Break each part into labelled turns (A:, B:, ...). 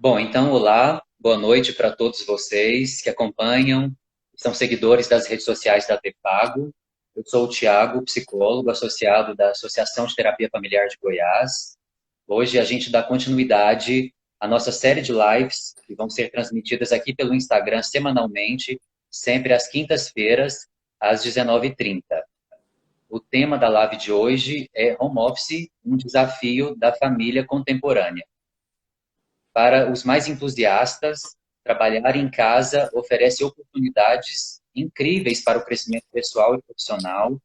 A: Bom, então, olá, boa noite para todos vocês que acompanham, são seguidores das redes sociais da Tepago. Eu sou o Tiago, psicólogo associado da Associação de Terapia Familiar de Goiás. Hoje a gente dá continuidade à nossa série de lives que vão ser transmitidas aqui pelo Instagram semanalmente, sempre às quintas-feiras, às 19h30. O tema da live de hoje é Home Office, um desafio da família contemporânea. Para os mais entusiastas, trabalhar em casa oferece oportunidades incríveis para o crescimento pessoal e profissional,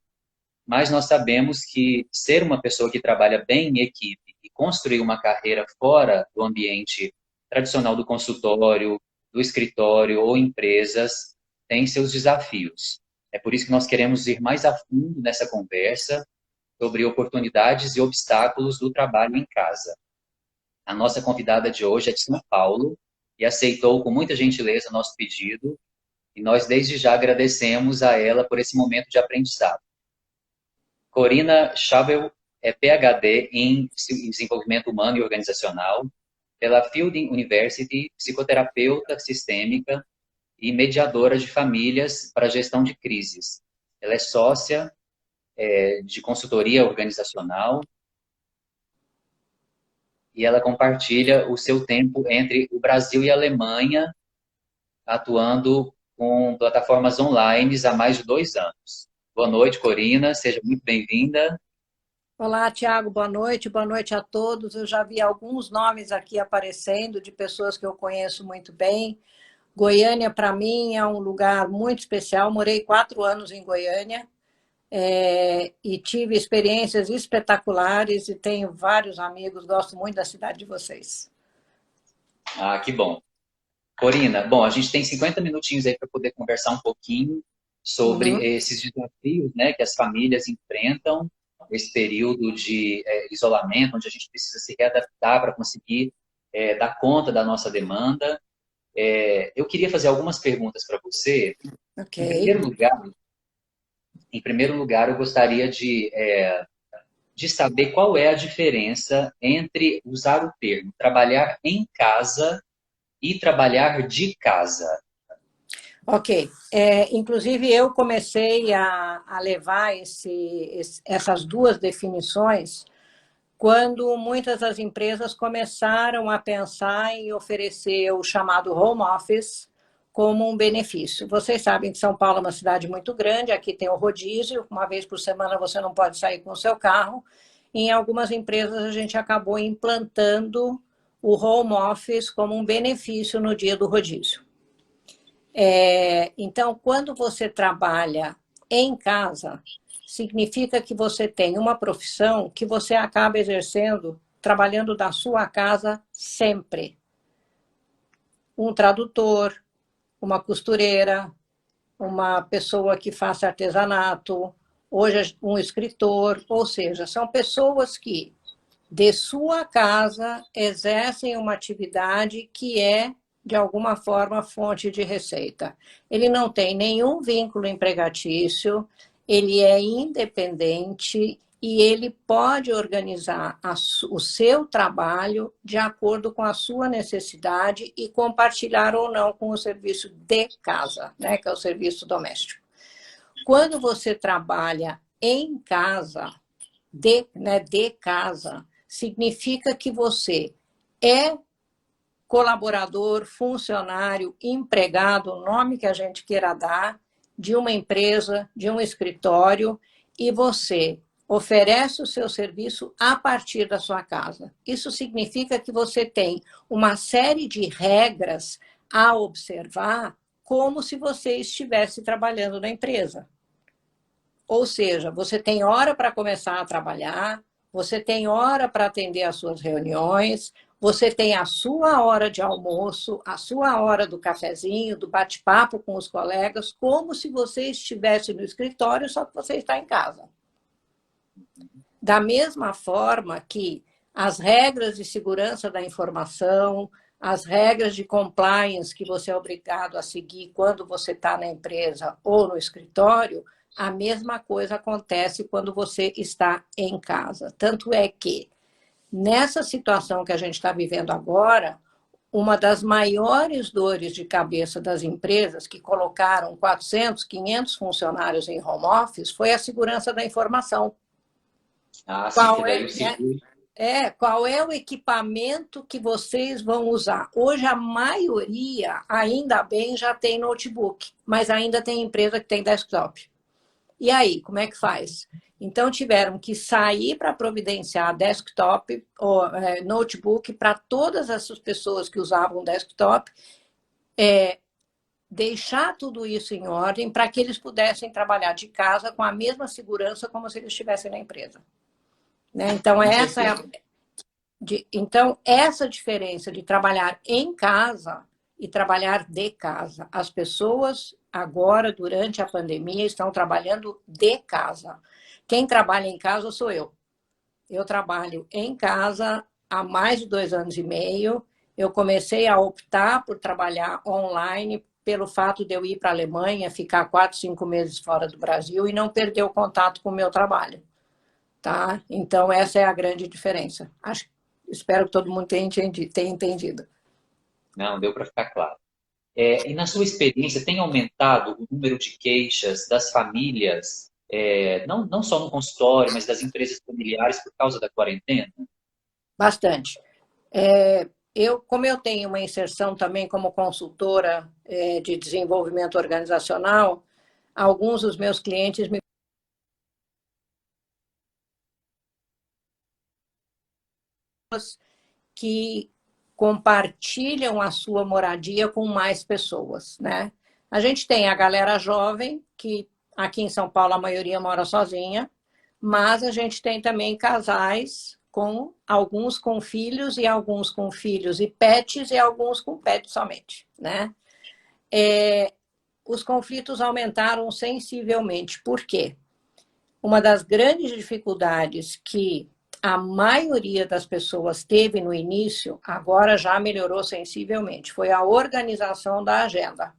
A: mas nós sabemos que ser uma pessoa que trabalha bem em equipe e construir uma carreira fora do ambiente tradicional do consultório, do escritório ou empresas tem seus desafios. É por isso que nós queremos ir mais a fundo nessa conversa sobre oportunidades e obstáculos do trabalho em casa. A nossa convidada de hoje é de São Paulo e aceitou com muita gentileza nosso pedido, e nós desde já agradecemos a ela por esse momento de aprendizado. Corina Schabel é PhD em Desenvolvimento Humano e Organizacional pela Fielding University, psicoterapeuta sistêmica e mediadora de famílias para gestão de crises. Ela é sócia de consultoria organizacional e ela compartilha o seu tempo entre o Brasil e a Alemanha, atuando com plataformas online há mais de 2 anos. Boa noite, Corina, seja muito bem-vinda.
B: Olá, Tiago, boa noite a todos. Eu já vi alguns nomes aqui aparecendo de pessoas que eu conheço muito bem. Goiânia, para mim, é um lugar muito especial. Morei 4 anos em Goiânia e tive experiências espetaculares e tenho vários amigos. Gosto muito da cidade de vocês.
A: Ah, que bom. Corina, bom, a gente tem 50 minutinhos aí para poder conversar um pouquinho sobre
B: Uhum.
A: esses desafios, né, que as famílias enfrentam, esse período de isolamento, onde a gente precisa se readaptar para conseguir dar conta da nossa demanda. Eu queria fazer algumas perguntas para você.
B: Ok.
A: Em primeiro lugar, eu gostaria de saber qual é a diferença entre usar o termo trabalhar em casa e trabalhar de casa.
B: Ok. Inclusive, eu comecei a levar essas duas definições quando muitas das empresas começaram a pensar em oferecer o chamado home office como um benefício. Vocês sabem que São Paulo é uma cidade muito grande, aqui tem o rodízio, uma vez por semana você não pode sair com o seu carro. Em algumas empresas a gente acabou implantando o home office como um benefício no dia do rodízio. Então, quando você trabalha em casa, significa que você tem uma profissão que você acaba exercendo trabalhando da sua casa sempre. Um tradutor, uma costureira, uma pessoa que faça artesanato, hoje um escritor, ou seja, são pessoas que de sua casa exercem uma atividade que é de alguma forma fonte de receita. Ele não tem nenhum vínculo empregatício, ele é independente e ele pode organizar o seu trabalho de acordo com a sua necessidade e compartilhar ou não com o serviço de casa, né, que é o serviço doméstico. Quando você trabalha em casa, de casa, significa que você é colaborador, funcionário, empregado, o nome que a gente queira dar, de uma empresa, de um escritório, e você oferece o seu serviço a partir da sua casa. Isso significa que você tem uma série de regras a observar como se você estivesse trabalhando na empresa. Ou seja, você tem hora para começar a trabalhar, você tem hora para atender às suas reuniões, você tem a sua hora de almoço, a sua hora do cafezinho, do bate-papo com os colegas, como se você estivesse no escritório, só que você está em casa. Da mesma forma que as regras de segurança da informação, as regras de compliance que você é obrigado a seguir quando você está na empresa ou no escritório, a mesma coisa acontece quando você está em casa. Tanto é que, nessa situação que a gente está vivendo agora, uma das maiores dores de cabeça das empresas que colocaram 400, 500 funcionários em home office foi a segurança da informação.
A: Ah, sim, porque
B: Qual
A: daí
B: é,
A: o
B: né?
A: seguro.
B: Qual é o equipamento que vocês vão usar? Hoje, a maioria, ainda bem, já tem notebook, mas ainda tem empresa que tem desktop. E aí, como é que faz? Então, tiveram que sair para providenciar desktop ou notebook para todas essas pessoas que usavam desktop, deixar tudo isso em ordem para que eles pudessem trabalhar de casa com a mesma segurança como se eles estivessem na empresa. Né? Então,
A: Com
B: essa é
A: certeza.
B: a, então, essa diferença de trabalhar em casa e trabalhar de casa. As pessoas, agora, durante a pandemia, estão trabalhando de casa. Quem trabalha em casa sou eu. Eu trabalho em casa há mais de 2 anos e meio. Eu comecei a optar por trabalhar online pelo fato de eu ir para a Alemanha, ficar 4, 5 meses fora do Brasil e não perder o contato com o meu trabalho. Tá? Então, essa é a grande diferença. Espero que todo mundo tenha entendido.
A: Não, deu para ficar claro. E na sua experiência, tem aumentado o número de queixas das famílias, não só no consultório, mas das empresas familiares por causa da quarentena?
B: Bastante. Como eu tenho uma inserção também como consultora de desenvolvimento organizacional, alguns dos meus clientes me que compartilham a sua moradia com mais pessoas, né? A gente tem a galera jovem, que aqui em São Paulo a maioria mora sozinha, mas a gente tem também casais com alguns com filhos e alguns com filhos e pets e alguns com pets somente, né? Os conflitos aumentaram sensivelmente. Por quê? Uma das grandes dificuldades que a maioria das pessoas teve no início, agora já melhorou sensivelmente, foi a organização da agenda.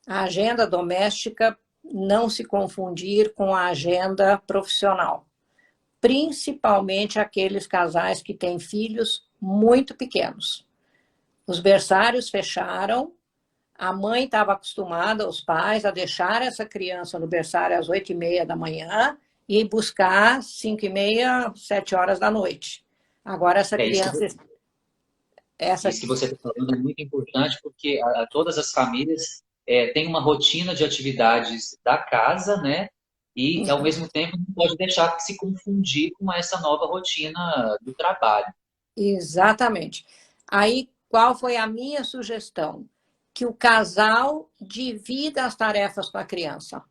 B: A agenda doméstica não se confundir com a agenda profissional, principalmente aqueles casais que têm filhos muito pequenos. Os berçários fecharam, a mãe estava acostumada, os pais, a deixar essa criança no berçário às 8h30 da manhã e buscar 5h30, 7 horas da noite. Agora essa
A: É isso
B: criança, essa
A: Isso que você está falando é muito importante, porque todas as famílias têm uma rotina de atividades da casa, né? E, ao mesmo tempo, não pode deixar que se confundir com essa nova rotina do trabalho.
B: exatamente. Aí, qual foi a minha sugestão? Que o casal divida as tarefas com a criança,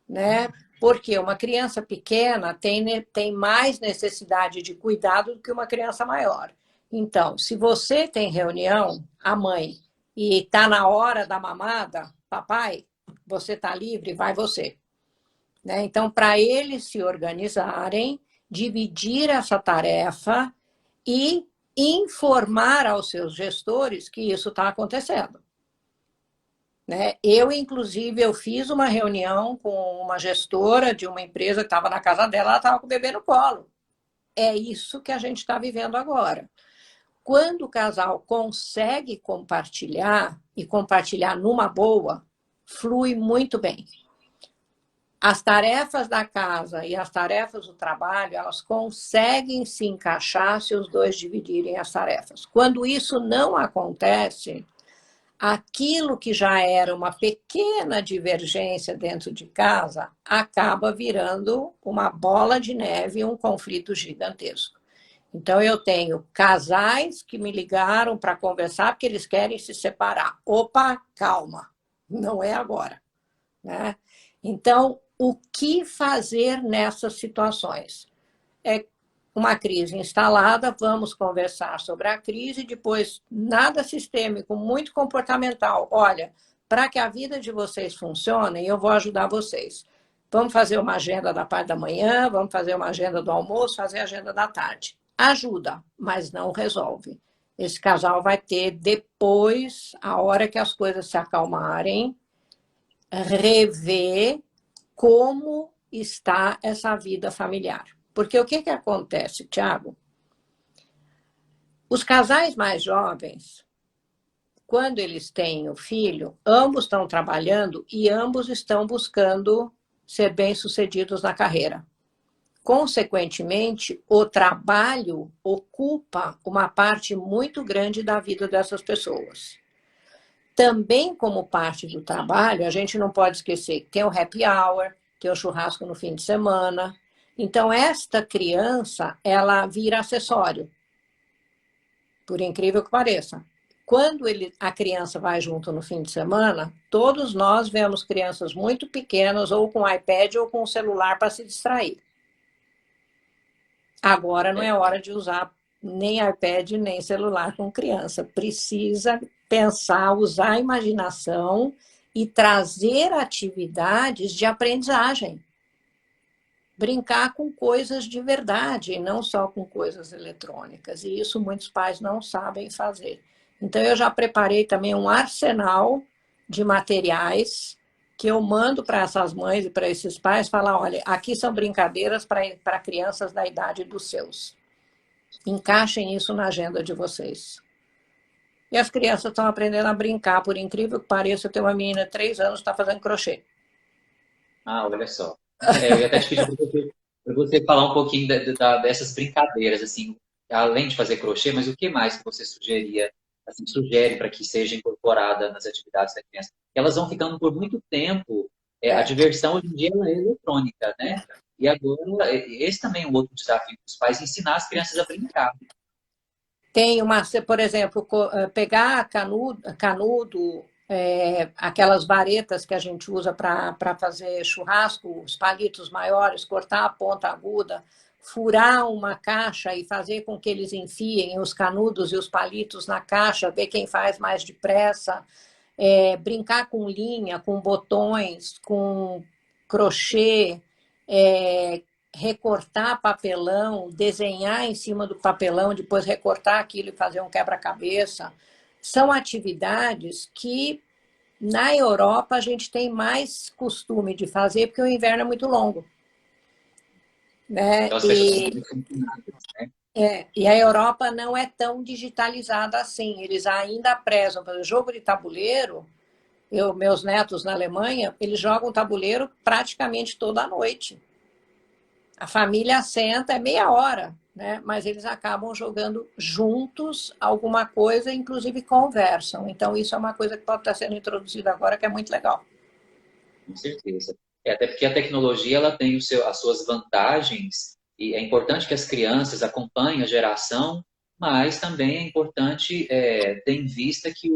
B: né? Porque uma criança pequena tem mais necessidade de cuidado do que uma criança maior. Então, se você tem reunião, a mãe, e está na hora da mamada, papai, você está livre, vai você. Né? Então, para eles se organizarem, dividir essa tarefa e informar aos seus gestores que isso está acontecendo. Né? Inclusive, eu fiz uma reunião com uma gestora de uma empresa que estava na casa dela, ela estava com o bebê no colo. É isso que a gente está vivendo agora. Quando o casal consegue compartilhar, e compartilhar numa boa, flui muito bem. As tarefas da casa e as tarefas do trabalho, elas conseguem se encaixar se os dois dividirem as tarefas. Quando isso não acontece, aquilo que já era uma pequena divergência dentro de casa acaba virando uma bola de neve, um conflito gigantesco. Então, eu tenho casais que me ligaram para conversar porque eles querem se separar. Opa, calma, não é agora. Né? Então, o que fazer nessas situações? É uma crise instalada, vamos conversar sobre a crise, depois nada sistêmico, muito comportamental. Olha, para que a vida de vocês funcione, eu vou ajudar vocês. Vamos fazer uma agenda da parte da manhã, vamos fazer uma agenda do almoço, fazer a agenda da tarde. Ajuda, mas não resolve. Esse casal vai ter depois, a hora que as coisas se acalmarem, rever como está essa vida familiar. Porque o que acontece, Tiago? Os casais mais jovens, quando eles têm o filho, ambos estão trabalhando e ambos estão buscando ser bem-sucedidos na carreira. Consequentemente, o trabalho ocupa uma parte muito grande da vida dessas pessoas. Também, como parte do trabalho, a gente não pode esquecer que tem o happy hour, tem o churrasco no fim de semana. Então, esta criança, ela vira acessório, por incrível que pareça. Quando a criança vai junto no fim de semana, todos nós vemos crianças muito pequenas, ou com iPad ou com o celular para se distrair. Agora não é hora de usar nem iPad, nem celular com criança. Precisa pensar, usar a imaginação e trazer atividades de aprendizagem. Brincar com coisas de verdade, e não só com coisas eletrônicas. E isso muitos pais não sabem fazer. Então, eu já preparei também um arsenal de materiais que eu mando para essas mães e para esses pais, falar, olha, aqui são brincadeiras para crianças da idade dos seus. Encaixem isso na agenda de vocês. E as crianças estão aprendendo a brincar, por incrível que pareça, eu tenho uma menina de 3 anos que está fazendo crochê.
A: Ah, olha só. Eu ia até te pedir para você falar um pouquinho dessas brincadeiras, assim, além de fazer crochê, mas o que mais que você sugeria, assim, sugere para que seja incorporada nas atividades da criança? Elas vão ficando por muito tempo, a diversão hoje em dia ela é eletrônica, né? E agora, esse também é um outro desafio dos pais, ensinar as crianças a brincar.
B: Tem uma, por exemplo, pegar canudo, aquelas varetas que a gente usa para fazer churrasco, os palitos maiores, cortar a ponta aguda, furar uma caixa e fazer com que eles enfiem os canudos e os palitos na caixa, ver quem faz mais depressa, brincar com linha, com botões, com crochê, recortar papelão, desenhar em cima do papelão, depois recortar aquilo e fazer um quebra-cabeça. São atividades que na Europa a gente tem mais costume de fazer porque o inverno é muito longo. Né?
A: Então, as pessoas são muito ensinadas, né?
B: E a Europa não é tão digitalizada assim. Eles ainda prezam. Por exemplo, jogo de tabuleiro, meus netos na Alemanha, eles jogam tabuleiro praticamente toda noite. A família senta, é meia hora, né? Mas eles acabam jogando juntos alguma coisa, inclusive conversam. Então, isso é uma coisa que pode estar sendo introduzida agora, que é muito legal.
A: Com certeza. Até porque a tecnologia ela tem as suas vantagens e é importante que as crianças acompanhem a geração, mas também é importante ter em vista que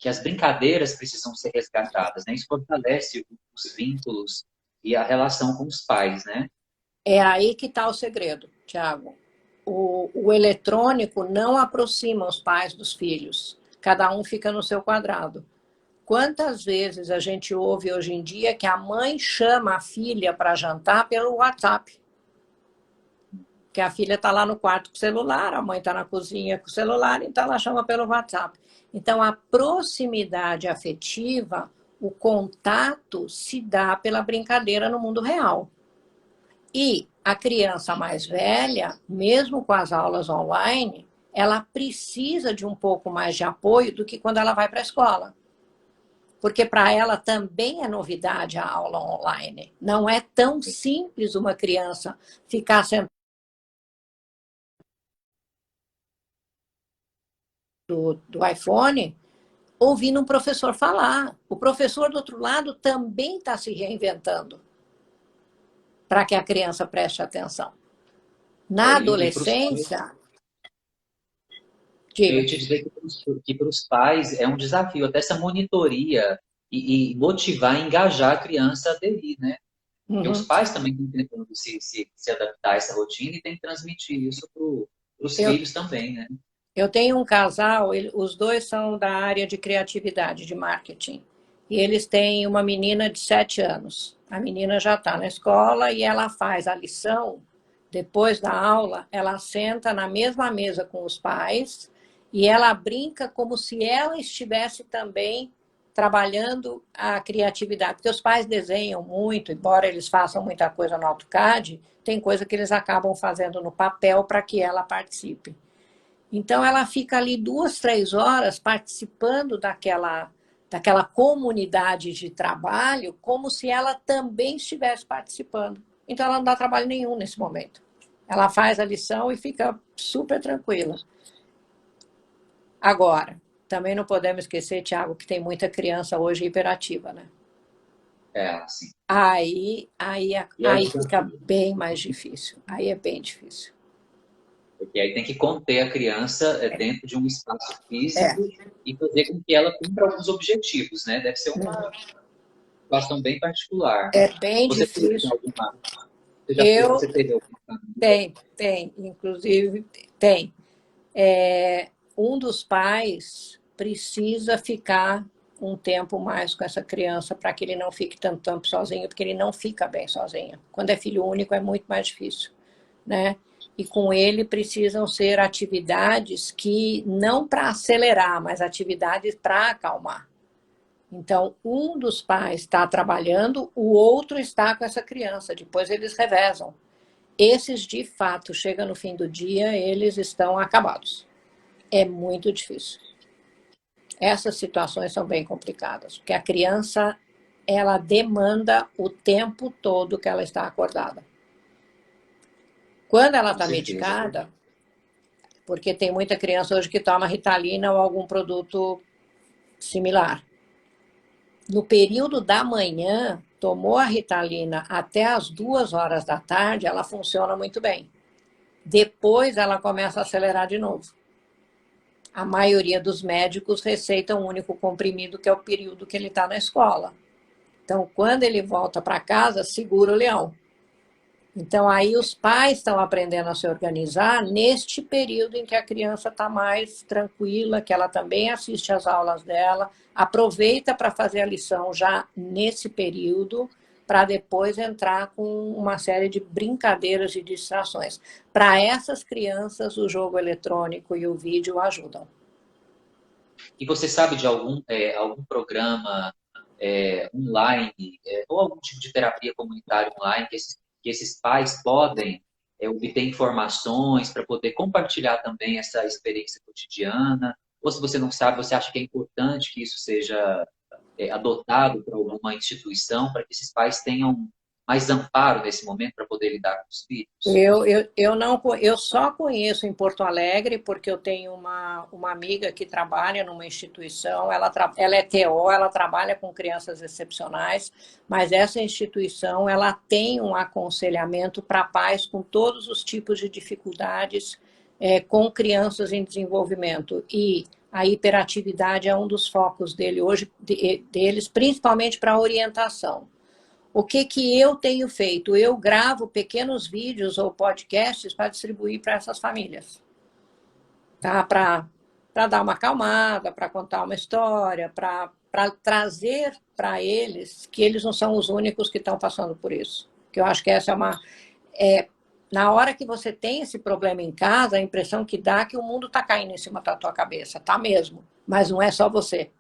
A: as brincadeiras precisam ser resgatadas, né? Isso fortalece os vínculos e a relação com os pais, né?
B: É aí que está o segredo, Tiago. O eletrônico não aproxima os pais dos filhos. Cada um fica no seu quadrado. Quantas vezes a gente ouve hoje em dia que a mãe chama a filha para jantar pelo WhatsApp? Que a filha está lá no quarto com o celular, a mãe está na cozinha com o celular, então ela chama pelo WhatsApp. Então, a proximidade afetiva, o contato se dá pela brincadeira no mundo real. E a criança mais velha, mesmo com as aulas online, ela precisa de um pouco mais de apoio do que quando ela vai para a escola. Porque para ela também é novidade a aula online. Não é tão simples uma criança ficar sentada do iPhone ouvindo um professor falar. O professor do outro lado também está se reinventando para que a criança preste atenção. Na
A: E para os pais,
B: adolescência,
A: eu
B: diga.
A: ia te dizer que para os pais é um desafio, até essa monitoria e motivar, engajar a criança a aderir, né? Porque os
B: Uhum.
A: pais também estão tentando se adaptar a essa rotina e tem que transmitir isso para os
B: Eu,
A: filhos também, né?
B: eu tenho um casal, os dois são da área de criatividade, de marketing. E eles têm uma menina de 7 anos. A menina já está na escola e ela faz a lição. Depois da aula, ela senta na mesma mesa com os pais e ela brinca como se ela estivesse também trabalhando a criatividade. Porque os pais desenham muito, embora eles façam muita coisa no AutoCAD, tem coisa que eles acabam fazendo no papel para que ela participe. Então, ela fica ali 2, 3 horas participando daquela comunidade de trabalho, como se ela também estivesse participando. Então, ela não dá trabalho nenhum nesse momento. Ela faz a lição e fica super tranquila. Agora, também não podemos esquecer, Tiago, que tem muita criança hoje hiperativa, né?
A: Assim.
B: Aí
A: E aí,
B: fica bem mais difícil. Aí é bem difícil.
A: porque aí tem que conter a criança dentro de um espaço
B: É.
A: físico e fazer com que ela cumpra alguns objetivos, né? Deve ser uma situação bem particular.
B: É bem
A: Você teve
B: difícil.
A: alguma,
B: Eu
A: você teve alguma família?
B: tem, inclusive tem. Um dos pais precisa ficar um tempo mais com essa criança para que ele não fique tanto tempo sozinho, porque ele não fica bem sozinho. Quando é filho único é muito mais difícil, né? E com ele precisam ser atividades que não para acelerar, mas atividades para acalmar. Então, um dos pais está trabalhando, o outro está com essa criança. Depois eles revezam. Esses, de fato, chega no fim do dia, eles estão acabados. É muito difícil. Essas situações são bem complicadas, porque a criança, ela demanda o tempo todo que ela está acordada. Quando ela
A: Com
B: está
A: certeza.
B: medicada, porque tem muita criança hoje que toma Ritalina ou algum produto similar. No período da manhã, tomou a Ritalina até as 2 horas da tarde, ela funciona muito bem. Depois ela começa a acelerar de novo. A maioria dos médicos receitam um único comprimido, que é o período que ele está na escola. Então, quando ele volta para casa, segura o leão. Então, aí os pais estão aprendendo a se organizar neste período em que a criança está mais tranquila, que ela também assiste às aulas dela, aproveita para fazer a lição já nesse período, para depois entrar com uma série de brincadeiras e distrações. Para essas crianças, o jogo eletrônico e o vídeo ajudam.
A: E você sabe de algum programa online ou algum tipo de terapia comunitária online que esses pais podem obter informações para poder compartilhar também essa experiência cotidiana? Ou se você não sabe, você acha que é importante que isso seja adotado por alguma instituição para que esses pais tenham mais amparo nesse momento para poder lidar com os filhos?
B: Eu só conheço em Porto Alegre, porque eu tenho uma amiga que trabalha numa instituição, ela é TO, ela trabalha com crianças excepcionais, mas essa instituição ela tem um aconselhamento para pais com todos os tipos de dificuldades com crianças em desenvolvimento. E a hiperatividade é um dos focos deles, principalmente para a orientação. O que eu tenho feito? Eu gravo pequenos vídeos ou podcasts para distribuir para essas famílias. Tá? Para dar uma acalmada, para contar uma história, para trazer para eles que eles não são os únicos que estão passando por isso. Que eu acho que essa é uma... na hora que você tem esse problema em casa, a impressão que dá é que o mundo está caindo em cima da tua cabeça. Tá mesmo. Mas não é só você.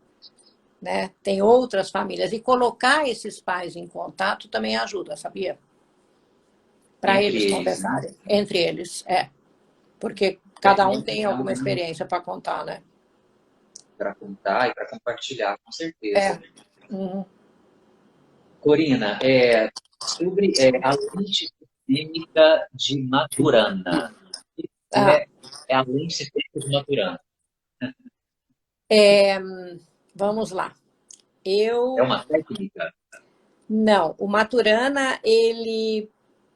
B: Né? Tem outras famílias. E colocar esses pais em contato também ajuda, sabia? Para
A: Entre
B: eles
A: eles, né?
B: conversarem. Entre eles, Porque cada um tem alguma
A: Então,
B: experiência para contar, né?
A: para contar e para compartilhar, com certeza.
B: Uhum.
A: Corina, sobre a lente sistêmica de Maturana.
B: Ah,
A: É a lente sistêmica de Maturana.
B: vamos lá.
A: É uma técnica?
B: Não, o Maturana, ele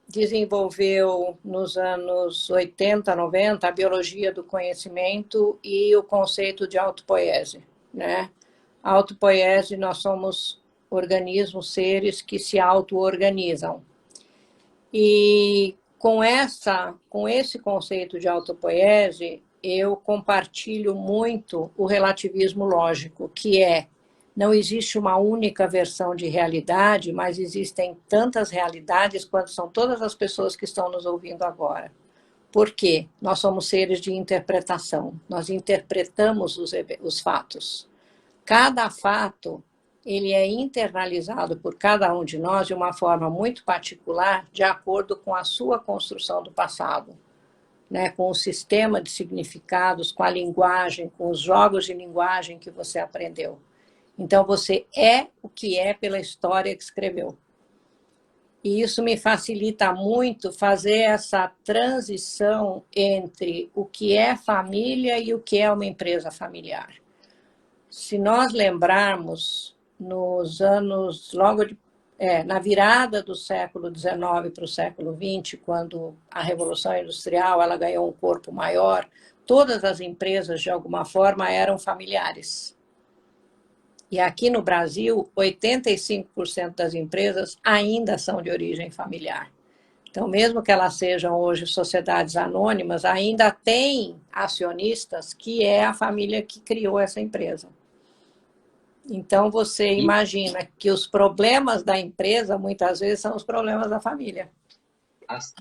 B: desenvolveu nos anos 80, 90 a biologia do conhecimento e o conceito de autopoiese, né? A autopoiese, nós somos organismos, seres que se auto-organizam. E com esse conceito de autopoiese, eu compartilho muito o relativismo lógico, que não existe uma única versão de realidade, mas existem tantas realidades quanto são todas as pessoas que estão nos ouvindo agora. Por quê? Nós somos seres de interpretação, nós interpretamos os fatos. Cada fato ele é internalizado por cada um de nós de uma forma muito particular, de acordo com a sua construção do passado. né, com o sistema de significados, com a linguagem, com os jogos de linguagem que você aprendeu. Então, você é o que é pela história que escreveu. E isso me facilita muito fazer essa transição entre o que é família e o que é uma empresa familiar. Se nós lembrarmos, nos anos, na virada do século XIX para o século XX, quando a Revolução Industrial ela ganhou um corpo maior, todas as empresas, de alguma forma, eram familiares. E aqui no Brasil, 85% das empresas ainda são de origem familiar. Então, mesmo que elas sejam hoje sociedades anônimas, ainda tem acionistas que é a família que criou essa empresa. Então, você imagina que os problemas da empresa, muitas vezes, são os problemas da família.
A: Assim.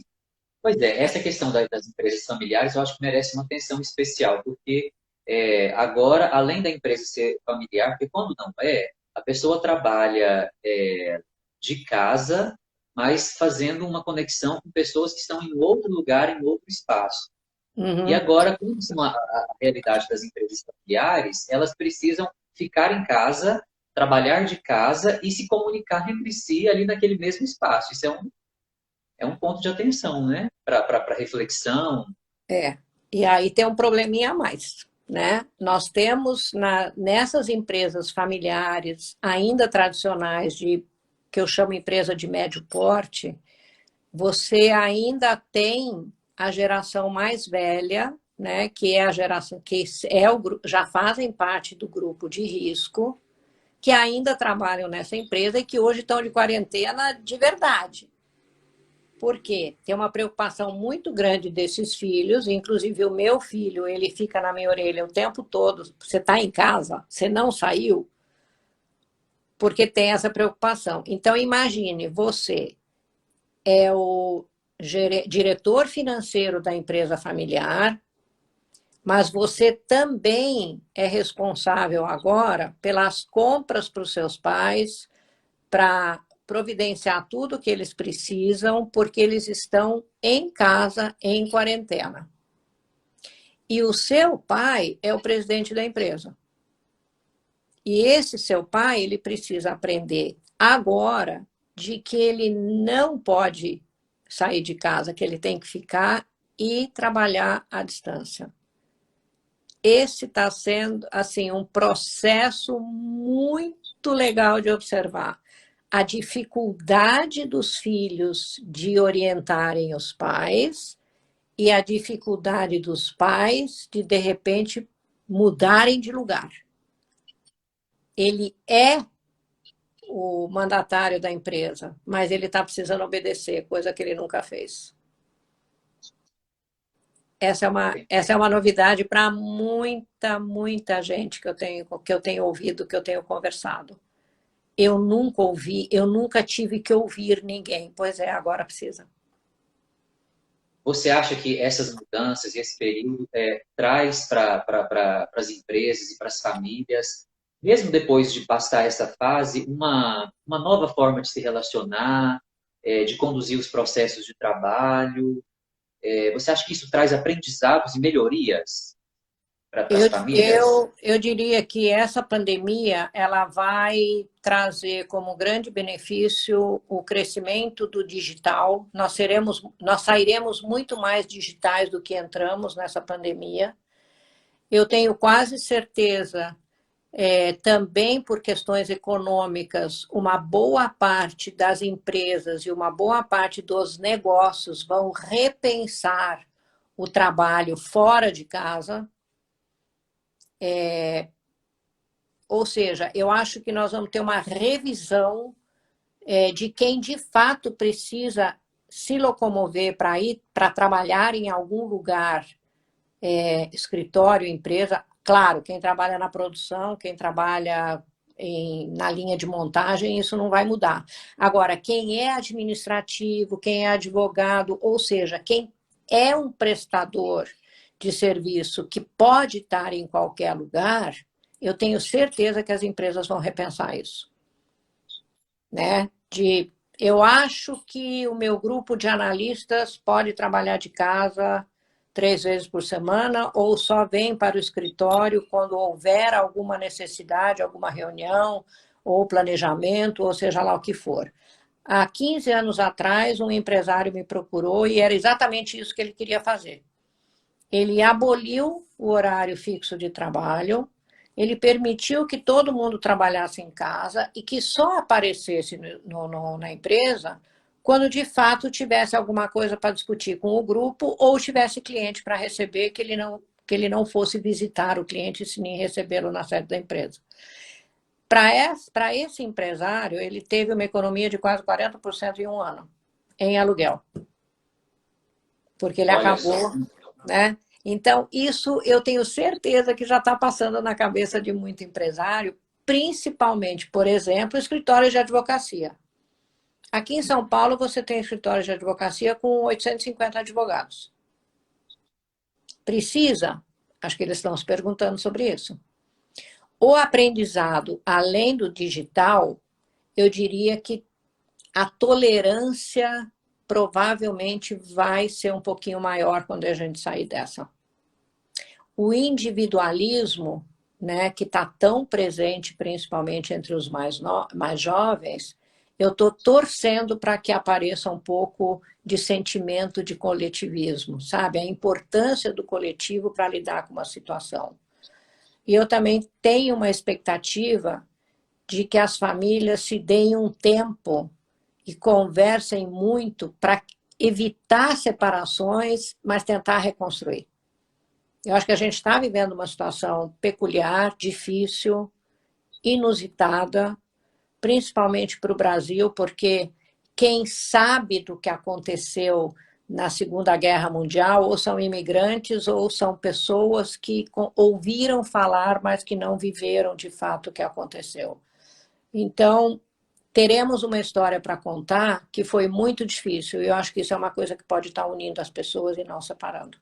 A: Pois é, essa questão das empresas familiares eu acho que merece uma atenção especial, porque agora, além da empresa ser familiar, porque quando não é, a pessoa trabalha de casa, mas fazendo uma conexão com pessoas que estão em outro lugar, em outro espaço. E
B: Uhum.
A: agora, como são a realidade das empresas familiares, elas precisam ficar em casa, trabalhar de casa e se comunicar entre si ali naquele mesmo espaço. Isso é um ponto de atenção, né? Para reflexão.
B: É. E aí tem um probleminha a mais, né? Nós temos nessas empresas familiares, ainda tradicionais, que eu chamo empresa de médio porte, você ainda tem a geração mais velha, né, que é a geração que já fazem parte do grupo de risco, que ainda trabalham nessa empresa e que hoje estão de quarentena de verdade. Por quê? Tem uma preocupação muito grande desses filhos, inclusive o meu filho, ele fica na minha orelha o tempo todo, você está em casa? Você não saiu? Porque tem essa preocupação. Então, imagine, você é o diretor financeiro da empresa familiar, mas você também é responsável agora pelas compras para os seus pais, para providenciar tudo o que eles precisam, porque eles estão em casa, em quarentena. E o seu pai é o presidente da empresa. E esse seu pai, ele precisa aprender agora de que ele não pode sair de casa, que ele tem que ficar e trabalhar à distância. Esse está sendo assim um processo muito legal de observar. A dificuldade dos filhos de orientarem os pais e a dificuldade dos pais de repente, mudarem de lugar. Ele é o mandatário da empresa, mas ele está precisando obedecer, coisa que ele nunca fez. Essa é uma novidade para muita gente que eu tenho ouvido, que eu tenho conversado. Eu nunca ouvi, eu nunca tive que ouvir ninguém. Pois é, agora precisa.
A: Você acha que essas mudanças e esse período traz para as empresas e para as famílias, mesmo depois de passar essa fase, uma nova forma de se relacionar, de conduzir os processos de trabalho? Você acha que isso traz aprendizados e melhorias para as famílias?
B: Eu diria que essa pandemia ela vai trazer como grande benefício o crescimento do digital. Nós sairemos muito mais digitais do que entramos nessa pandemia. Eu tenho quase certeza, também por questões econômicas, uma boa parte das empresas e uma boa parte dos negócios vão repensar o trabalho fora de casa. Ou seja, eu acho que nós vamos ter uma revisão de quem de fato precisa se locomover para ir para trabalhar em algum lugar, escritório, empresa. Claro, quem trabalha na produção, quem trabalha na linha de montagem, isso não vai mudar. Agora, quem é administrativo, quem é advogado, ou seja, quem é um prestador de serviço que pode estar em qualquer lugar, eu tenho certeza que as empresas vão repensar isso. Né? Eu acho que o meu grupo de analistas pode trabalhar de casa 3 vezes por semana ou só vem para o escritório quando houver alguma necessidade, alguma reunião ou planejamento, ou seja lá o que for. Há 15 anos atrás, um empresário me procurou e era exatamente isso que ele queria fazer. Ele aboliu o horário fixo de trabalho, ele permitiu que todo mundo trabalhasse em casa e que só aparecesse na empresa quando de fato tivesse alguma coisa para discutir com o grupo ou tivesse cliente para receber que ele não fosse visitar o cliente e nem recebê-lo na sede da empresa. Para esse empresário, ele teve uma economia de quase 40% em um ano, em aluguel. Porque ele
A: Olha
B: acabou,
A: só.
B: né? Então, isso eu tenho certeza que já está passando na cabeça de muito empresário, principalmente, por exemplo, escritórios de advocacia. Aqui em São Paulo, você tem escritórios de advocacia com 850 advogados. Precisa? Acho que eles estão se perguntando sobre isso. O aprendizado, além do digital, eu diria que a tolerância provavelmente vai ser um pouquinho maior quando a gente sair dessa. O individualismo, né, que está tão presente, principalmente entre os mais jovens, eu estou torcendo para que apareça um pouco de sentimento de coletivismo, sabe? A importância do coletivo para lidar com uma situação. E eu também tenho uma expectativa de que as famílias se deem um tempo e conversem muito para evitar separações, mas tentar reconstruir. Eu acho que a gente está vivendo uma situação peculiar, difícil, inusitada, principalmente para o Brasil, porque quem sabe do que aconteceu na Segunda Guerra Mundial ou são imigrantes ou são pessoas que ouviram falar, mas que não viveram de fato o que aconteceu. Então, teremos uma história para contar que foi muito difícil, e eu acho que isso é uma coisa que pode estar unindo as pessoas e não separando.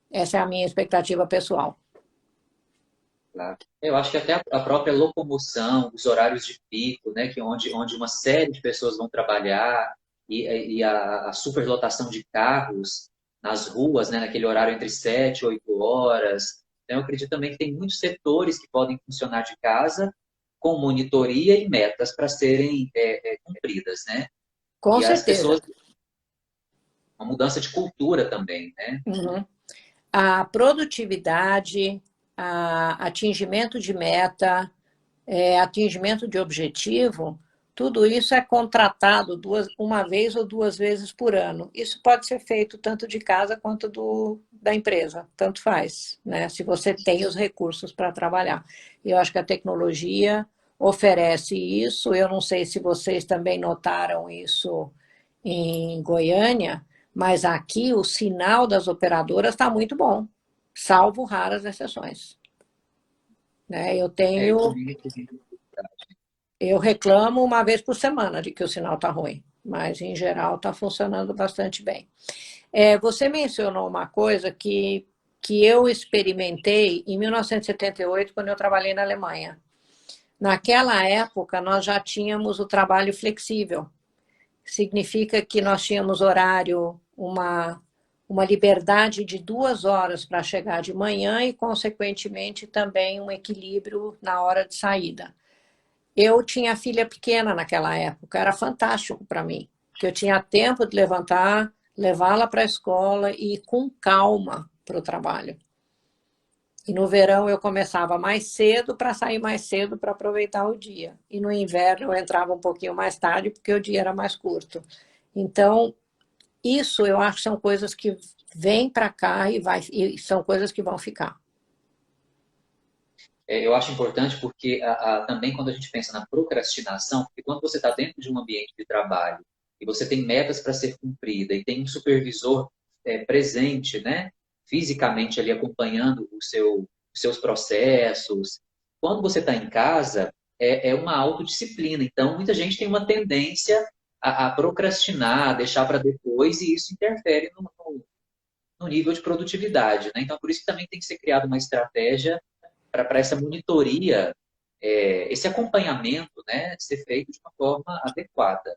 B: Essa é a minha expectativa pessoal.
A: Claro. Eu acho que até a própria locomoção, os horários de pico, né, que onde uma série de pessoas vão trabalhar e a superlotação de carros nas ruas, né, naquele horário entre 7 e 8 horas. Então, eu acredito também que tem muitos setores que podem funcionar de casa com monitoria e metas para serem cumpridas, né?
B: Com
A: E as
B: certeza.
A: pessoas, uma mudança de cultura também, né?
B: Uhum. A produtividade, atingimento de meta, atingimento de objetivo, tudo isso é contratado uma vez ou 2 vezes por ano. Isso pode ser feito tanto de casa quanto da empresa, tanto faz, né? Se você tem os recursos para trabalhar. Eu acho que a tecnologia oferece isso. Eu não sei se vocês também notaram isso em Goiânia, mas aqui o sinal das operadoras está muito bom, salvo raras exceções. Né? Eu reclamo uma vez por semana de que o sinal está ruim, mas em geral está funcionando bastante bem. Você mencionou uma coisa que eu experimentei em 1978, quando eu trabalhei na Alemanha. Naquela época, nós já tínhamos o trabalho flexível. Significa que nós tínhamos horário, uma liberdade de 2 horas para chegar de manhã e, consequentemente, também um equilíbrio na hora de saída. Eu tinha filha pequena naquela época, era fantástico para mim, porque eu tinha tempo de levantar, levá-la para a escola e ir com calma para o trabalho. E no verão eu começava mais cedo para sair mais cedo para aproveitar o dia. E no inverno eu entrava um pouquinho mais tarde porque o dia era mais curto. Então, isso eu acho que são coisas que vêm para cá e são coisas que vão ficar.
A: Eu acho importante porque também quando a gente pensa na procrastinação, porque quando você está dentro de um ambiente de trabalho e você tem metas para ser cumprida e tem um supervisor presente, né, fisicamente ali acompanhando os seus processos, quando você está em casa, é uma autodisciplina. Então, muita gente tem uma tendência a procrastinar, a deixar para depois, e isso interfere no nível de produtividade, né? Então, por isso que também tem que ser criada uma estratégia para essa monitoria, esse acompanhamento, né, ser feito de uma forma adequada.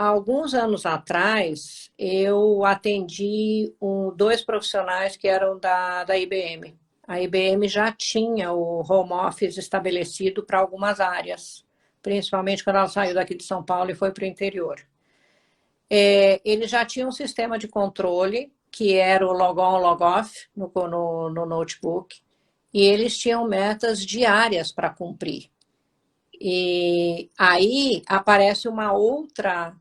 B: Há alguns anos atrás, eu atendi dois profissionais que eram da IBM. A IBM já tinha o home office estabelecido para algumas áreas, principalmente quando ela saiu daqui de São Paulo e foi para o interior. Eles já tinham um sistema de controle, que era o log-on, log-off no notebook, e eles tinham metas diárias para cumprir. E aí aparece uma outra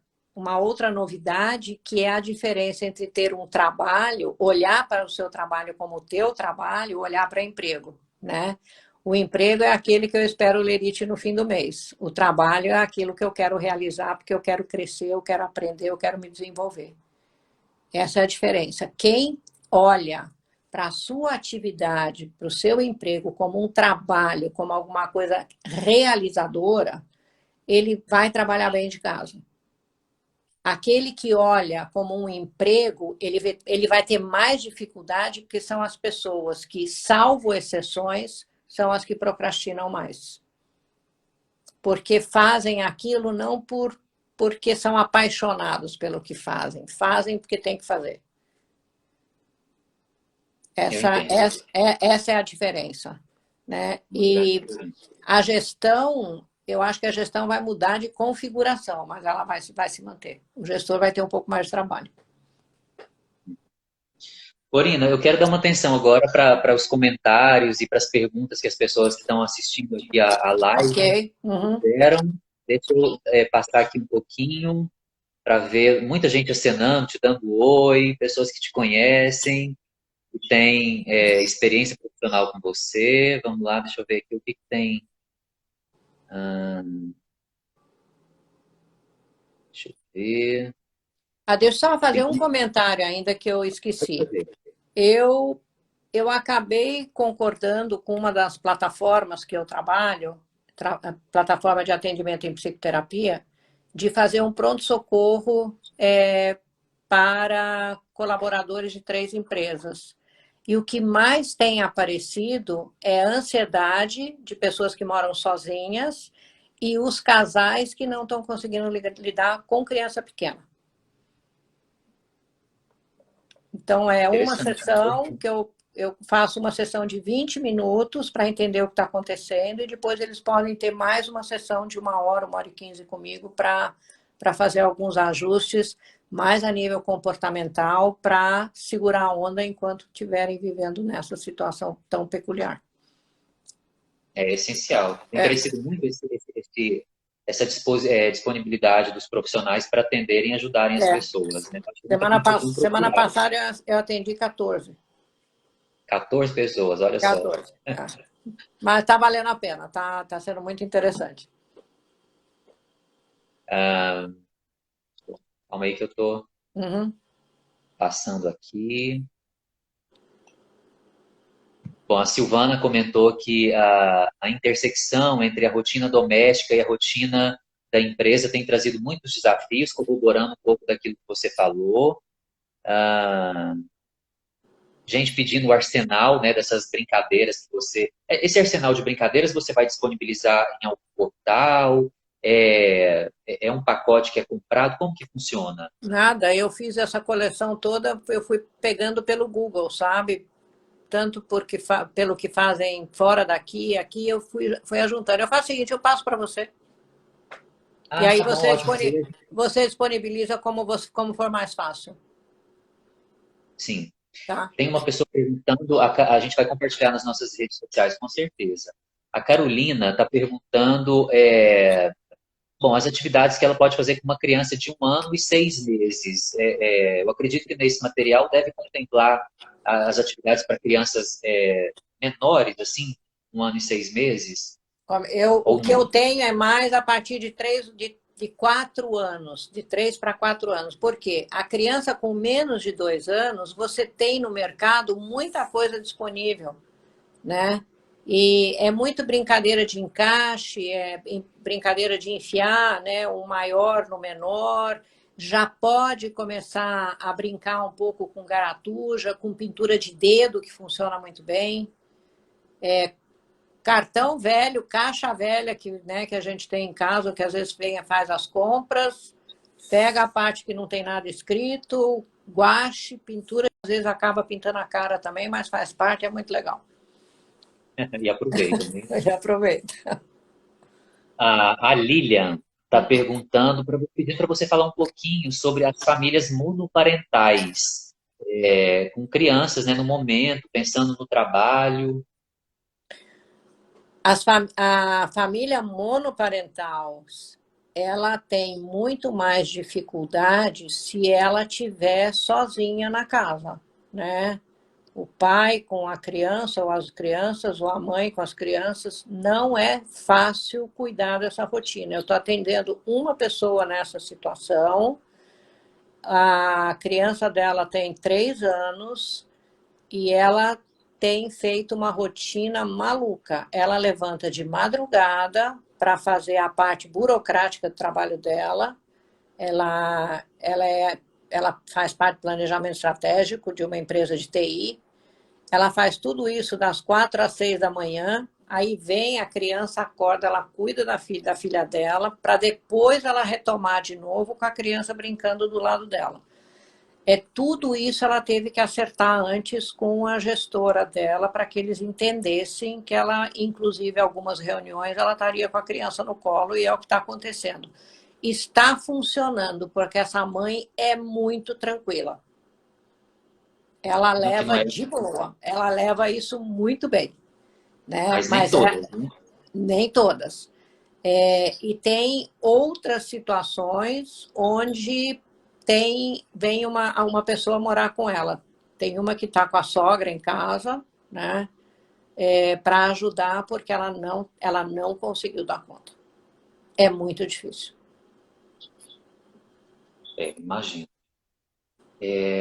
B: novidade, que é a diferença entre ter um trabalho, olhar para o seu trabalho como o teu trabalho, olhar para emprego, né? O emprego é aquele que eu espero o lerite no fim do mês. O trabalho é aquilo que eu quero realizar, porque eu quero crescer, eu quero aprender, eu quero me desenvolver. Essa é a diferença. Quem olha para a sua atividade, para o seu emprego como um trabalho, como alguma coisa realizadora, ele vai trabalhar bem de casa. Aquele que olha como um emprego, ele vai ter mais dificuldade, porque são as pessoas que, salvo exceções, são as que procrastinam mais. Porque fazem aquilo não porque são apaixonados pelo que fazem, fazem porque tem que fazer. Essa é a diferença, né? E a gestão, eu acho que a gestão vai mudar de configuração, mas ela vai se manter. O gestor vai ter um pouco mais de trabalho.
A: Corina, eu quero dar uma atenção agora para os comentários e para as perguntas que as pessoas que estão assistindo aqui a live fizeram. Deixa eu passar aqui um pouquinho para ver muita gente acenando, te dando oi, pessoas que te conhecem, que têm experiência profissional com você. Vamos lá, deixa eu ver aqui o que tem. Deixa eu ver.
B: Deixa eu só fazer um comentário ainda que eu esqueci. Eu acabei concordando com uma das plataformas que eu trabalho, plataforma de atendimento em psicoterapia, de fazer um pronto-socorro para colaboradores de 3 empresas. E o que mais tem aparecido é a ansiedade de pessoas que moram sozinhas e os casais que não estão conseguindo lidar com criança pequena. Então, é uma sessão que eu faço uma sessão de 20 minutos para entender o que está acontecendo, e depois eles podem ter mais uma sessão de 1 hora e 15 comigo para fazer alguns ajustes mais a nível comportamental para segurar a onda enquanto estiverem vivendo nessa situação tão peculiar.
A: É essencial. Tem crescido muito essa disponibilidade dos profissionais para atenderem e ajudarem as pessoas. Né?
B: Semana passada eu atendi 14.
A: 14 pessoas, olha
B: 14. Só. Mas está valendo a pena, tá sendo muito interessante.
A: Calma aí que eu estou passando aqui. Bom, a Silvana comentou que a intersecção entre a rotina doméstica e a rotina da empresa tem trazido muitos desafios, corroborando um pouco daquilo que você falou. Gente pedindo o arsenal, né, dessas brincadeiras que você... Esse arsenal de brincadeiras você vai disponibilizar em algum portal? É um pacote que é comprado? Como que funciona?
B: Nada, eu fiz essa coleção toda, eu fui pegando pelo Google, sabe? Tanto pelo que fazem fora daqui, aqui eu fui ajuntando. Eu faço o seguinte, eu passo para você. E aí você disponibiliza como for mais fácil.
A: Sim.
B: Tá?
A: Tem uma pessoa perguntando, a gente vai compartilhar nas nossas redes sociais, com certeza. A Carolina está perguntando, bom, as atividades que ela pode fazer com uma criança de 1 ano e 6 meses. Eu acredito que nesse material deve contemplar as atividades para crianças menores, assim, 1 ano e 6 meses.
B: O que eu tenho é mais a partir de 4 anos, de 3 para 4 anos. Por quê? A criança com menos de 2 anos, você tem no mercado muita coisa disponível, né? E é muito brincadeira de encaixe, brincadeira de enfiar, né, o maior no menor. Já pode começar a brincar um pouco com garatuja, com pintura de dedo, que funciona muito bem. Cartão velho, caixa velha que a gente tem em casa, que às vezes faz as compras, Pega a parte que não tem nada escrito, guache, pintura, às vezes acaba pintando a cara também, mas faz parte, é muito legal.
A: E aproveita, né?
B: Já aproveita.
A: A Lilian está perguntando, pedindo para você falar um pouquinho sobre as famílias monoparentais, com crianças, né, no momento, pensando no trabalho.
B: A família monoparental, ela tem muito mais dificuldade se ela estiver sozinha na casa, né? O pai com a criança ou as crianças, ou a mãe com as crianças, não é fácil cuidar dessa rotina. Eu estou atendendo uma pessoa nessa situação, a criança dela tem 3 anos e ela tem feito uma rotina maluca. Ela levanta de madrugada para fazer a parte burocrática do trabalho dela. Ela faz parte do planejamento estratégico de uma empresa de TI. Ela faz tudo isso das 4 às 6 da manhã. Aí vem a criança, acorda, ela cuida da filha dela, para depois ela retomar de novo com a criança brincando do lado dela. Tudo isso ela teve que acertar antes com a gestora dela, para que eles entendessem que ela, inclusive, algumas reuniões, ela estaria com a criança no colo, e é o que está acontecendo. Está funcionando, porque essa mãe é muito tranquila. Ela
A: Que não
B: leva
A: é,
B: de boa, ela leva isso muito bem, né?
A: mas nem todas, né?
B: Nem todas. E tem outras situações onde vem uma pessoa morar com ela. Tem uma que está com a sogra em casa, né? Para ajudar, porque ela não conseguiu dar conta. É muito difícil.
A: Imagino.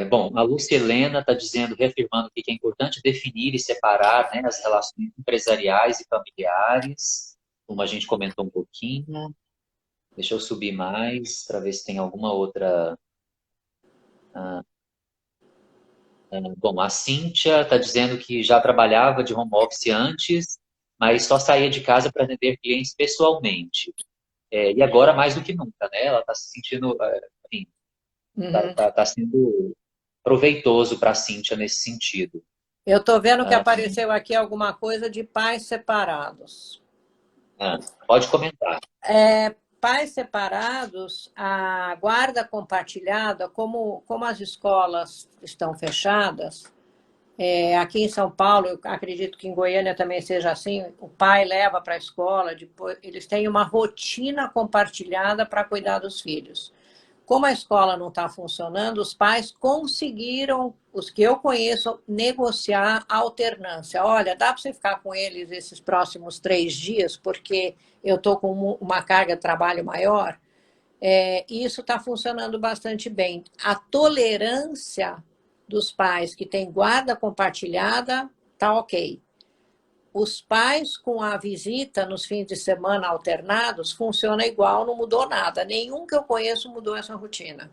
A: Bom, a Lúcia Helena está dizendo, reafirmando aqui que é importante definir e separar, né, as relações empresariais e familiares, como a gente comentou um pouquinho. Deixa eu subir mais para ver se tem alguma outra. Bom, a Cíntia está dizendo que já trabalhava de home office antes, mas só saía de casa para atender clientes pessoalmente. E agora mais do que nunca, né? Ela está se sentindo, enfim,
B: Uhum.
A: tá sendo proveitoso para a Cíntia nesse sentido.
B: Eu estou vendo que
A: Ah,
B: apareceu aqui alguma coisa de pais separados.
A: Pode comentar.
B: Pais separados, a guarda compartilhada, como as escolas estão fechadas, aqui em São Paulo, eu acredito que em Goiânia também seja assim, o pai leva para a escola, depois eles têm uma rotina compartilhada para cuidar dos filhos. Como a escola não está funcionando, os pais conseguiram, os que eu conheço, negociar a alternância. Olha, dá para você ficar com eles esses próximos 3 dias, porque eu estou com uma carga de trabalho maior. E isso está funcionando bastante bem. A tolerância dos pais que têm guarda compartilhada está ok. Os pais com a visita nos fins de semana alternados funciona igual, não mudou nada. Nenhum que eu conheço mudou essa rotina.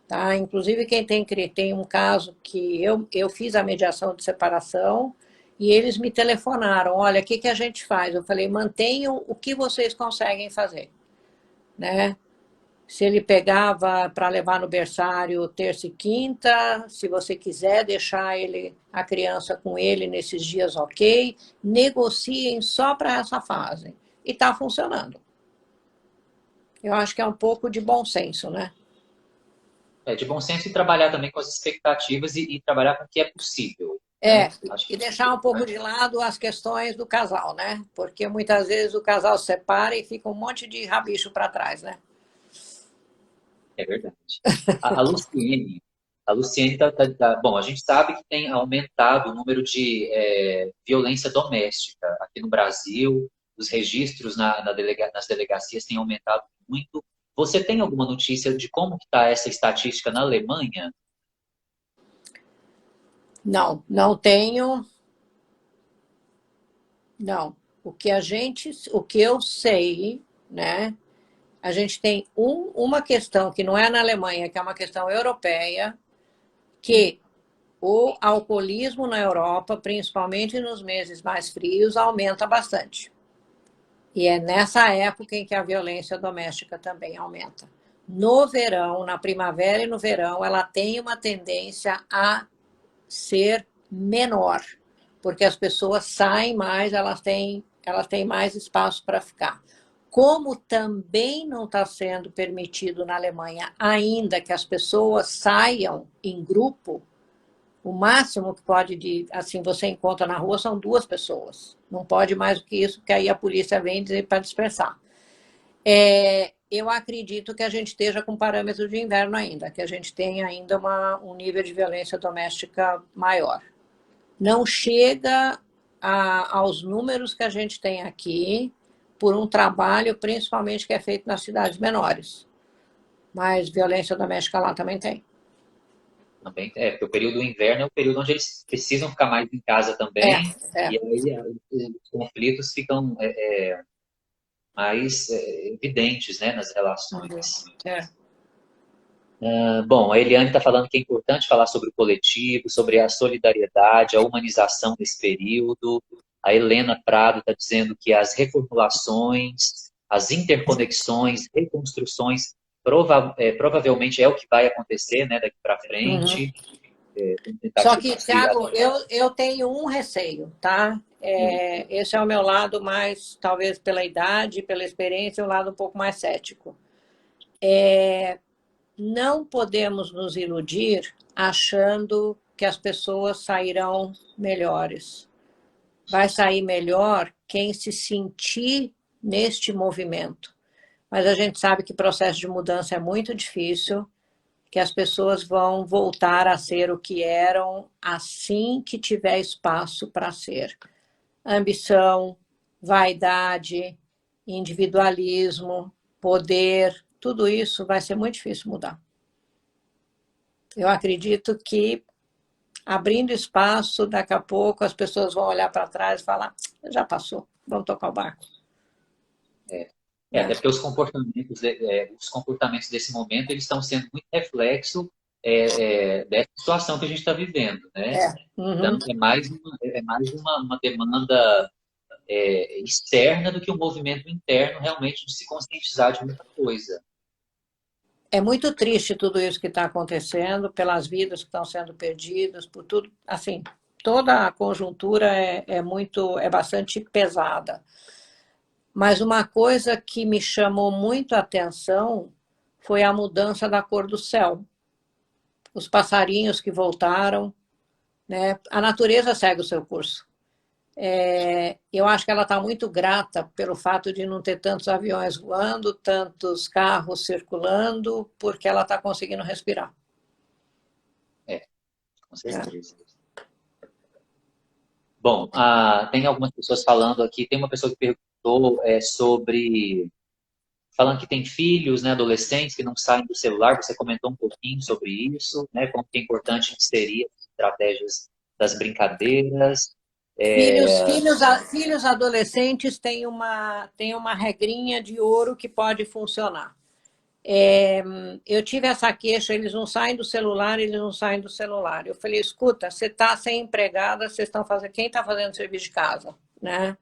B: Tá? Inclusive, quem tem um caso que eu fiz a mediação de separação e eles me telefonaram: olha, o que a gente faz? Eu falei: mantenham o que vocês conseguem fazer. Né? Se ele pegava para levar no berçário terça e quinta, se você quiser deixar a criança com ele nesses dias, ok. Negociem só para essa fase. E está funcionando. Eu acho que é um pouco de bom senso, né?
A: De bom senso e trabalhar também com as expectativas e trabalhar com o que é possível. Né? Acho que
B: E
A: isso
B: deixar um pouco de lado as questões do casal, né? Porque muitas vezes o casal se separa e fica um monte de rabicho para trás, né?
A: é verdade. A Luciene, bom, a gente sabe que tem aumentado o número de violência doméstica aqui no Brasil, os registros nas delegacias têm aumentado muito. Você tem alguma notícia de como está essa estatística na Alemanha?
B: Não, não tenho. Não. O que eu sei, né? A gente tem uma questão que não é na Alemanha, que é uma questão europeia, que o alcoolismo na Europa, principalmente nos meses mais frios, aumenta bastante. E é nessa época em que a violência doméstica também aumenta. No verão, na primavera e no verão, ela tem uma tendência a ser menor, porque as pessoas saem mais, elas têm mais espaço para ficar. Como também não está sendo permitido na Alemanha ainda que as pessoas saiam em grupo, o máximo que pode, assim, você encontra na rua são 2 pessoas. Não pode mais do que isso, porque aí a polícia vem dizer para dispersar. Eu acredito que a gente esteja com parâmetro de inverno ainda, que a gente tem ainda um nível de violência doméstica maior. Não chega aos números que a gente tem aqui, por um trabalho, principalmente, que é feito nas cidades menores. Mas violência doméstica lá também tem.
A: Também, porque o período do inverno é o período onde eles precisam ficar mais em casa
B: É,
A: também,
B: é.
A: e aí os conflitos ficam mais evidentes, né, nas relações.
B: É.
A: Bom, a Eliane está falando que é importante falar sobre o coletivo, sobre a solidariedade, a humanização desse período. A Helena Prado está dizendo que as reformulações, as interconexões, reconstruções, provavelmente é o que vai acontecer, né, daqui para
B: Uhum.
A: frente. Tentar
B: Só que,
A: discutir.
B: Thiago, eu tenho um receio, tá? Esse é o meu lado mais, talvez pela idade, pela experiência, um lado um pouco mais cético. Não podemos nos iludir achando que as pessoas sairão melhores. Vai sair melhor quem se sentir neste movimento. Mas a gente sabe que o processo de mudança é muito difícil, que as pessoas vão voltar a ser o que eram assim que tiver espaço para ser. Ambição, vaidade, individualismo, poder, tudo isso vai ser muito difícil mudar. Eu acredito que, abrindo espaço, daqui a pouco as pessoas vão olhar para trás e falar: já passou, vamos tocar o barco.
A: Até porque os comportamentos desse momento eles estão sendo muito reflexo dessa situação que a gente está vivendo, né?
B: Uhum.
A: Então, uma demanda externa do que um movimento interno realmente de se conscientizar de muita coisa.
B: É muito triste tudo isso que está acontecendo, pelas vidas que estão sendo perdidas, por tudo. Assim, toda a conjuntura é bastante pesada. Mas uma coisa que me chamou muito a atenção foi a mudança da cor do céu. Os passarinhos que voltaram, né? A natureza segue o seu curso. Eu acho que ela está muito grata pelo fato de não ter tantos aviões voando, tantos carros circulando, porque ela está conseguindo respirar.
A: Com certeza. Bom, tem algumas pessoas falando aqui, tem uma pessoa que perguntou falando que tem filhos, né, adolescentes que não saem do celular, você comentou um pouquinho sobre isso, né, como que é importante inserir as estratégias das brincadeiras.
B: Filhos adolescentes têm uma regrinha de ouro que pode funcionar. Eu tive essa queixa, eles não saem do celular, eles não saem do celular. Eu falei: escuta, você está sem empregada, vocês estão fazendo, quem está fazendo serviço de casa, né?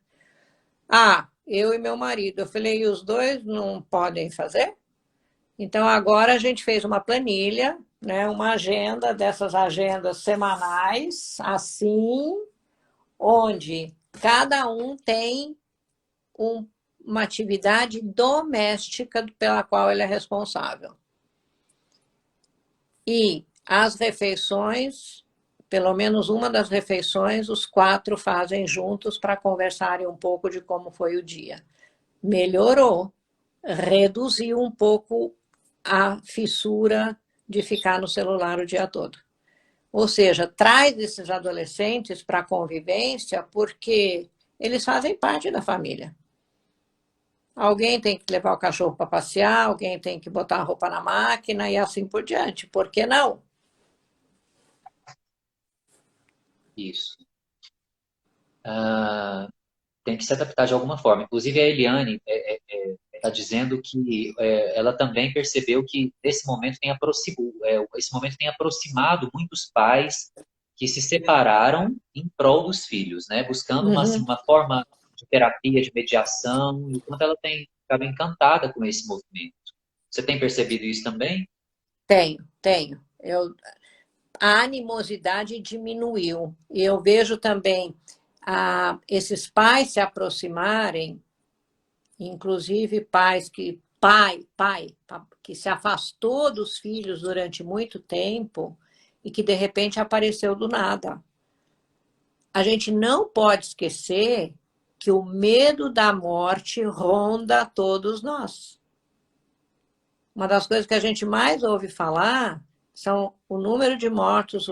B: Eu e meu marido. Eu falei: e os dois não podem fazer? Então agora a gente fez uma planilha, né, uma agenda, dessas agendas semanais, assim, onde cada um tem uma atividade doméstica pela qual ele é responsável. E as refeições, pelo menos uma das refeições, os 4 fazem juntos para conversarem um pouco de como foi o dia. Melhorou, reduziu um pouco a fissura de ficar no celular o dia todo. Ou seja, traz esses adolescentes para a convivência porque eles fazem parte da família. Alguém tem que levar o cachorro para passear, alguém tem que botar a roupa na máquina e assim por diante. Por que não?
A: Isso. Tem que se adaptar de alguma forma. Inclusive, a Eliane está dizendo que ela também percebeu que esse momento tem aproximado muitos pais que se separaram em prol dos filhos, né? Buscando
B: Uhum.
A: uma forma de terapia, de mediação, e o quanto ela tem ficado encantada com esse movimento. Você tem percebido isso também?
B: Tenho. A animosidade diminuiu. E eu vejo também esses pais se aproximarem, inclusive pais que se afastou dos filhos durante muito tempo e que de repente apareceu do nada. A gente não pode esquecer que o medo da morte ronda todos nós. Uma das coisas que a gente mais ouve falar são o número de mortos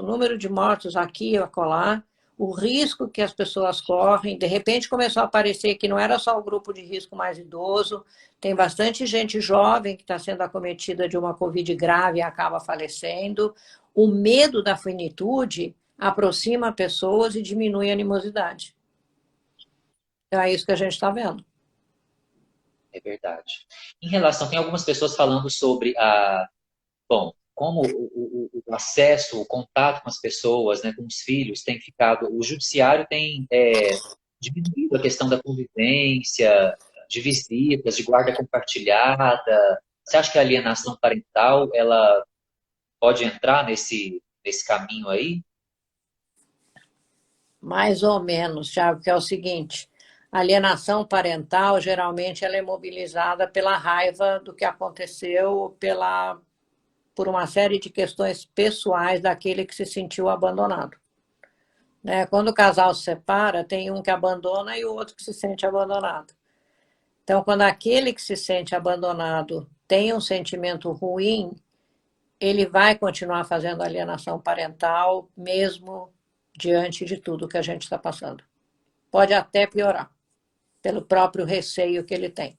B: aqui e acolá, o risco que as pessoas correm. De repente começou a aparecer que não era só o grupo de risco mais idoso, tem bastante gente jovem que está sendo acometida de uma Covid grave e acaba falecendo. O medo da finitude aproxima pessoas e diminui a animosidade. Então é isso que a gente está vendo.
A: É verdade. Em relação, tem algumas pessoas falando sobre bom, como o acesso, o contato com as pessoas, né, com os filhos, tem ficado, o judiciário tem diminuído a questão da convivência, de visitas, de guarda compartilhada. Você acha que a alienação parental, ela pode entrar nesse caminho aí?
B: Mais ou menos, Thiago, que é o seguinte: a alienação parental, geralmente, ela é mobilizada pela raiva do que aconteceu, por uma série de questões pessoais daquele que se sentiu abandonado. Né? Quando o casal se separa, tem um que abandona e o outro que se sente abandonado. Então, quando aquele que se sente abandonado tem um sentimento ruim, ele vai continuar fazendo alienação parental, mesmo diante de tudo que a gente está passando. Pode até piorar, pelo próprio receio que ele tem.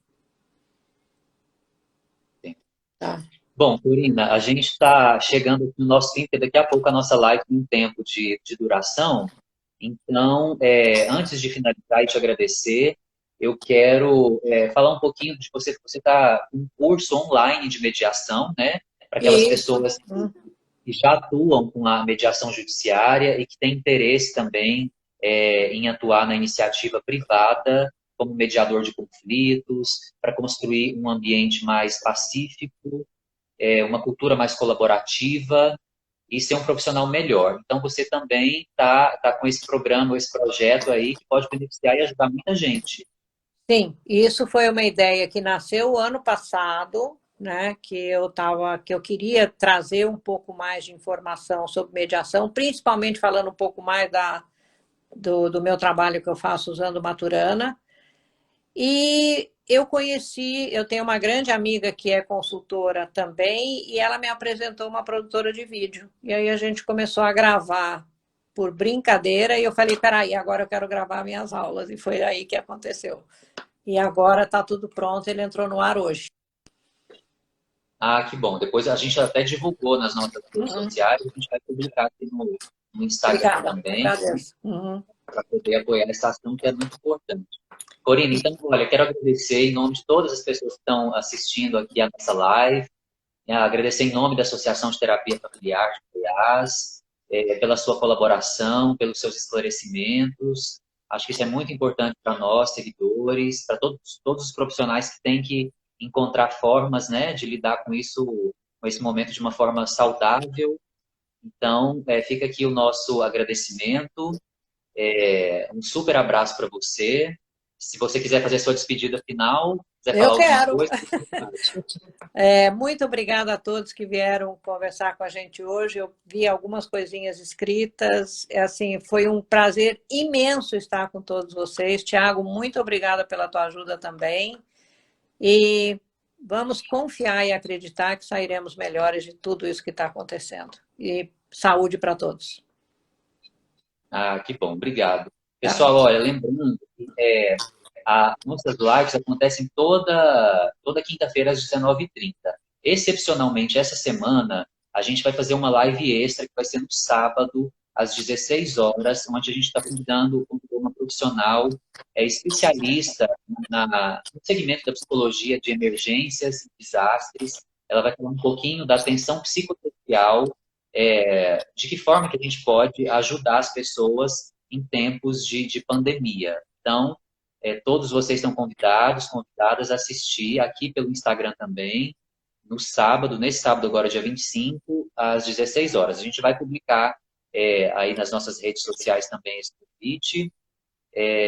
A: Sim.
B: Tá?
A: Bom, Corina, a gente está chegando no nosso fim, porque daqui a pouco a nossa live tem um tempo de duração. Então, antes de finalizar e te agradecer, eu quero falar um pouquinho de você. Você está com um curso online de mediação, né? Para aquelas
B: Isso.
A: pessoas que já atuam com a mediação judiciária e que têm interesse também em atuar na iniciativa privada como mediador de conflitos, para construir um ambiente mais pacífico, uma cultura mais colaborativa e ser um profissional melhor. Então, você também tá com esse programa, esse projeto aí que pode beneficiar e ajudar muita gente.
B: Sim, isso foi uma ideia que nasceu o ano passado, né, que eu queria trazer um pouco mais de informação sobre mediação, principalmente falando um pouco mais do meu trabalho que eu faço usando Maturana. E eu tenho uma grande amiga que é consultora também, e ela me apresentou uma produtora de vídeo. E aí a gente começou a gravar por brincadeira, e eu falei, peraí, agora eu quero gravar minhas aulas. E foi aí que aconteceu. E agora está tudo pronto, ele entrou no ar hoje.
A: Ah, que bom. Depois a gente até divulgou nas nossas redes sociais, a gente vai publicar aqui no Instagram
B: Obrigada,
A: também,
B: agradeço.
A: para poder apoiar essa ação que é muito importante. Corina, então, olha, quero agradecer em nome de todas as pessoas que estão assistindo aqui a nossa live, né, agradecer em nome da Associação de Terapia Familiar de Goiás, pela sua colaboração, pelos seus esclarecimentos. Acho que isso é muito importante para nós, seguidores, para todos os profissionais que têm que encontrar formas, né, de lidar com isso, com esse momento de uma forma saudável. Então, fica aqui o nosso agradecimento, um super abraço para você. Se você quiser fazer a sua despedida final, quiser
B: Eu
A: falar alguma
B: quero.
A: coisa,
B: Muito obrigada a todos que vieram conversar com a gente hoje. Eu vi algumas coisinhas escritas. Assim, foi um prazer imenso estar com todos vocês. Tiago, muito obrigada pela tua ajuda também. E vamos confiar e acreditar que sairemos melhores de tudo isso que está acontecendo. E saúde para todos.
A: Ah, que bom, obrigado.
B: Tá?
A: Pessoal, olha, lembrando que nossas lives acontecem toda quinta-feira às 19h30. Excepcionalmente, essa semana, a gente vai fazer uma live extra que vai ser no sábado, às 16 horas, onde a gente está convidando uma profissional especialista no segmento da psicologia de emergências e desastres. Ela vai falar um pouquinho da atenção psicossocial, de que forma que a gente pode ajudar as pessoas em tempos de pandemia. Então, todos vocês estão convidados, convidadas a assistir aqui pelo Instagram também. no sábado, nesse sábado agora, dia 25, às 16 horas. A gente vai publicar aí nas nossas redes sociais também esse convite.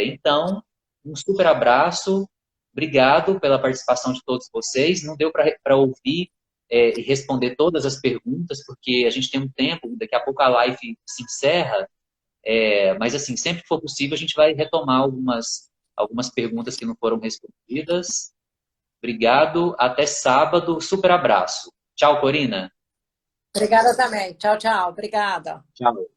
A: Então, um super abraço, obrigado pela participação de todos vocês. Não deu para ouvir e responder todas as perguntas, porque a gente tem um tempo, daqui a pouco a live se encerra, mas assim, sempre que for possível, a gente vai retomar algumas perguntas que não foram respondidas. Obrigado, até sábado, super abraço. Tchau, Corina.
B: Obrigada também. Tchau, tchau. Obrigada.
A: Tchau.